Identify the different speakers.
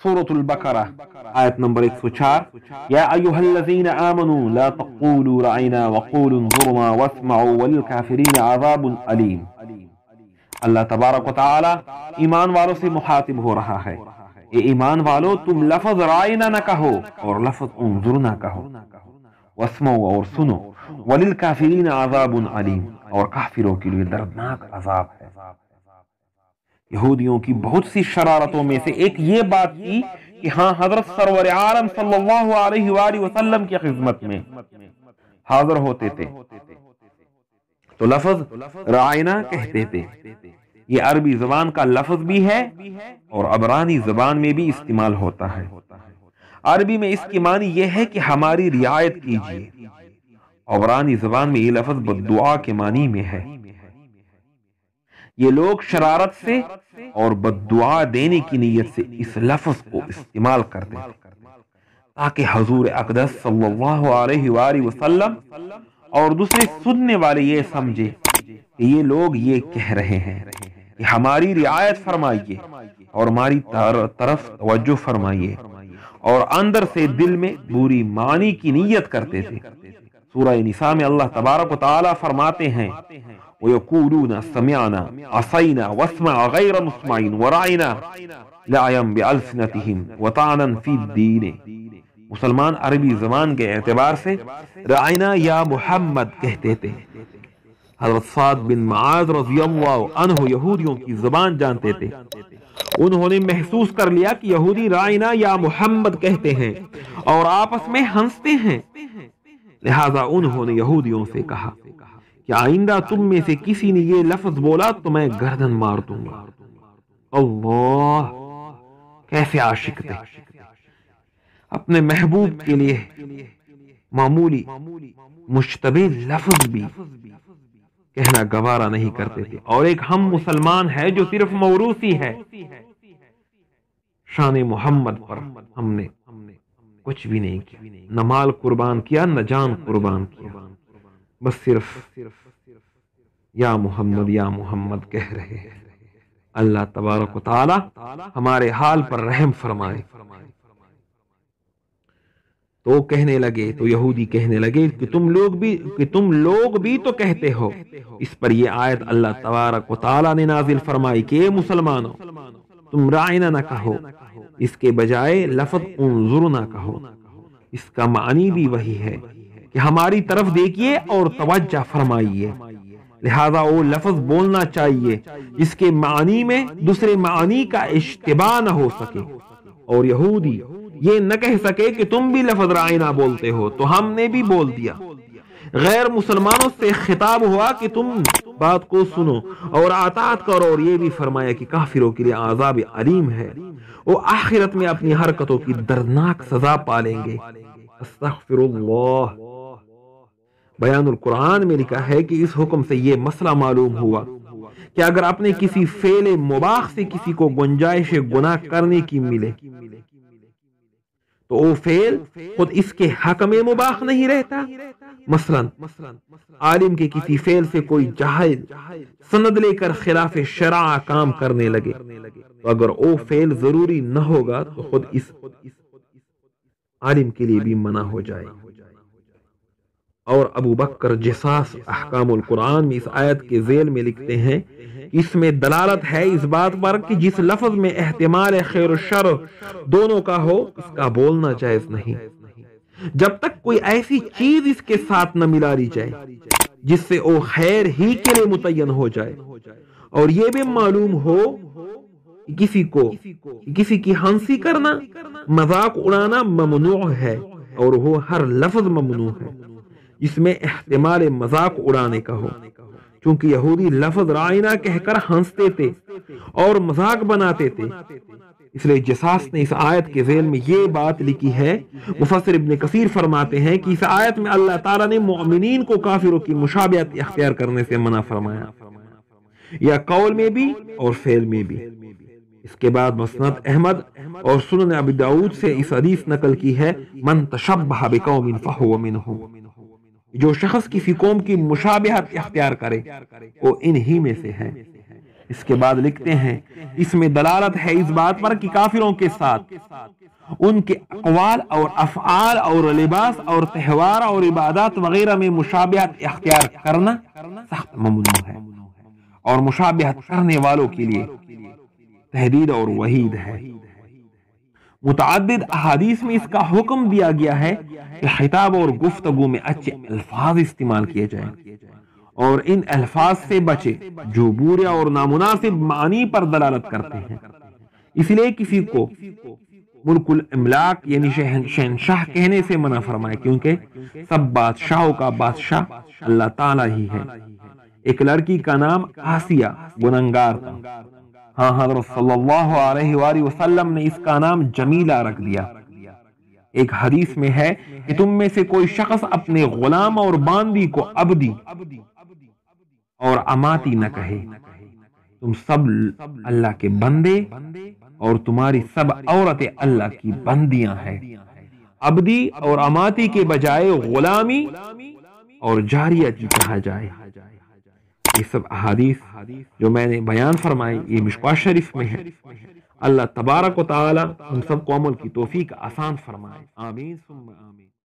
Speaker 1: سورة البقرہ آیت نمبر 104 یا ایہا الذین آمنوا لا تقولوا رعینا وقولوا انظرنا واسمعوا وللکافرین عذاب علیم۔ اللہ تبارک و تعالی ایمان والوں سے مخاطب ہو رہا ہے، اے ایمان والو تم لفظ رعینا نہ کہو اور لفظ انظرنا کہو، واسمعوا اور سنو، وللکافرین عذاب علیم اور کافروں کے لیے دردناک عذاب ہے۔ یہودیوں کی بہت سی شرارتوں میں سے ایک یہ بات تھی کہ ہاں حضرت سرور عالم صلی اللہ علیہ وآلہ وسلم کی خدمت میں حاضر ہوتے تھے تو لفظ رعینا کہتے تھے۔ یہ عربی زبان کا لفظ بھی ہے اور عبرانی زبان میں بھی استعمال ہوتا ہے۔ عربی میں اس کی معنی یہ ہے کہ ہماری رعایت کیجیے، عبرانی زبان میں یہ لفظ بددعا کے معنی میں ہے۔ یہ لوگ شرارت سے اور بددعا دینے کی نیت سے اس لفظ کو استعمال کرتے ہیں تاکہ حضور اقدس صلی اللہ علیہ وآلہ وسلم اور دوسرے سننے والے یہ سمجھے کہ یہ لوگ یہ کہہ رہے ہیں کہ ہماری رعایت فرمائیے اور ہماری طرف توجہ فرمائیے، اور اندر سے دل میں بری معنی کی نیت کرتے تھے۔ سورہ نساء میں اللہ تبارک و تعالی فرماتے ہیں وَيَقُولُونَ سَمِعْنَا عَصَيْنَا وَاسْمَعْ غَيْرَ مُسْمَعٍ وَرَعِنَا لَعْيًا بِأَلْسِنَتِهِمْ وَطَعْنًا فِي الدِّينِ۔ مسلمان عربی زبان کے اعتبار سے رعینا یا محمد کہتے تھے۔ حضرت سعد بن معاذ رضی اللہ عنہ یہودیوں کی زبان جانتے تھے، انہوں نے محسوس کر لیا کہ یہودی رعینا یا محمد کہتے ہیں اور آپس میں ہنستے ہیں، لہذا انہوں نے یہودیوں سے کہا کہ آئندہ تم میں سے کسی نے یہ لفظ بولا تو میں گردن مار دوں گا۔ اللہ کیسے عاشق تھے، اپنے محبوب کے لیے معمولی مشتبہ لفظ بھی کہنا گوارا نہیں کرتے تھے۔ اور ایک ہم مسلمان ہے جو صرف موروثی ہے، شان محمد پر ہم نے کچھ بھی نہیں کیا، نہ مال قربان کیا نہ جان قربان کیا، بس صرف یا محمد کہہ رہے ہیں۔ اللہ تبارک و تعالی ہمارے حال پر رحم فرمائے۔ تو کہنے لگے، تو یہودی کہنے لگے کہ تم لوگ بھی تو کہتے ہو۔ اس پر یہ آیت اللہ تبارک و تعالی نے نازل فرمائی کہ اے مسلمانوں تم رعینا نہ کہو، اس کے بجائے لفظ انظرنا کہو۔ اس کا معنی بھی وہی ہے کہ ہماری طرف دیکھیے اور توجہ فرمائیے، لہذا وہ لفظ بولنا چاہیے جس کے معنی میں دوسرے معنی کا اشتباہ نہ ہو سکے، اور یہودی یہ نہ کہہ سکے کہ تم بھی لفظ رعینا بولتے ہو تو ہم نے بھی بول دیا۔ غیر مسلمانوں سے خطاب ہوا کہ تم بات کو سنو اور اطاعت کرو، اور یہ بھی فرمایا کہ کافروں کے لیے عذاب علیم ہے، وہ آخرت میں اپنی حرکتوں کی دردناک سزا پالیں گے۔ استغفر اللہ۔ بیان القرآن میں لکھا ہے کہ اس حکم سے یہ مسئلہ معلوم ہوا کہ اگر اپنے کسی فعل مباح سے کسی کو گنجائش گناہ کرنے کی ملے تو وہ فعل خود اس کے حق میں مباح نہیں رہتا۔ مثلا عالم کے کسی فعل سے کوئی جاہل سند لے کر خلاف شرع کام کرنے لگے تو اگر وہ فعل ضروری نہ ہوگا تو خود اس عالم کے لیے بھی منع ہو جائے۔ اور ابو بکر جساس احکام القرآن میں اس آیت کے ذیل میں لکھتے ہیں اس میں دلالت ہے اس بات پر کہ جس لفظ میں احتمال خیر و شر دونوں کا ہو اس کا بولنا جائز نہیں، جب تک کوئی ایسی چیز اس کے ساتھ نہ ملا لی جائے جس سے وہ خیر ہی کے لیے متعین ہو جائے، اور یہ بھی معلوم ہو کہ کسی کی ہنسی کرنا مذاق اڑانا ممنوع ہے، اور وہ ہر لفظ ممنوع ہے جس میں احتمال مذاق اڑانے کا ہو، چونکہ یہودی لفظ رعینا کہہ کر ہنستے تھے اور مذاق بناتے تھے، اس لیے جساس نے اس آیت کے ذیل میں یہ بات لکھی ہے۔ مفسر ابن کثیر فرماتے ہیں کہ اس آیت میں اللہ تعالیٰ نے مؤمنین کو کافروں کی مشابہت اختیار کرنے سے منع فرمایا، یا قول میں بھی اور فعل میں بھی۔ اس کے بعد مسند احمد اور سنن ابی داؤد سے اس حدیث نقل کی ہے من تشبہ بقوم فہو منہم، جو شخص کسی قوم کی مشابہت اختیار کرے وہ انہی میں سے ہے۔ اس کے بعد لکھتے ہیں اس میں دلالت ہے اس بات پر کہ کافروں کے ساتھ ان کے اقوال اور افعال اور لباس اور تہوار اور عبادات وغیرہ میں مشابہت اختیار کرنا سخت ممنوع ہے، اور مشابہت کرنے والوں کے لیے تحدید اور وعید ہے۔ متعدد احادیث میں اس کا حکم دیا گیا ہے کہ خطاب اور گفتگو میں اچھے الفاظ استعمال کیے جائیں اور ان الفاظ سے بچے جو برے اور نامناسب معنی پر دلالت کرتے ہیں۔ اس لیے کسی کو ملک الاملاک یعنی شہنشاہ کہنے سے منع فرمائے، کیونکہ سب بادشاہوں کا بادشاہ اللہ تعالیٰ ہی ہے۔ ایک لڑکی کا نام آسیہ گنہگار تھا، ہاں حضرت صلی اللہ علیہ وآلہ وسلم نے اس کا نام جمیلہ رکھ دیا۔ ایک حدیث میں ہے کہ تم میں سے کوئی شخص اپنے غلام اور باندی کو عبدی اور اماتی نہ کہے، تم سب اللہ کے بندے اور تمہاری سب عورتیں اللہ کی بندیاں ہیں۔ عبدی اور اماتی کے بجائے غلامی اور جاریتی کہا جائے۔ یہ سب احادیث جو میں نے بیان فرمائی یہ مشکوہ شریف میں ہے۔ اللہ تبارک و تعالی ہم سب کو عمل کی توفیق آسان فرمائے، آمین ثم آمین۔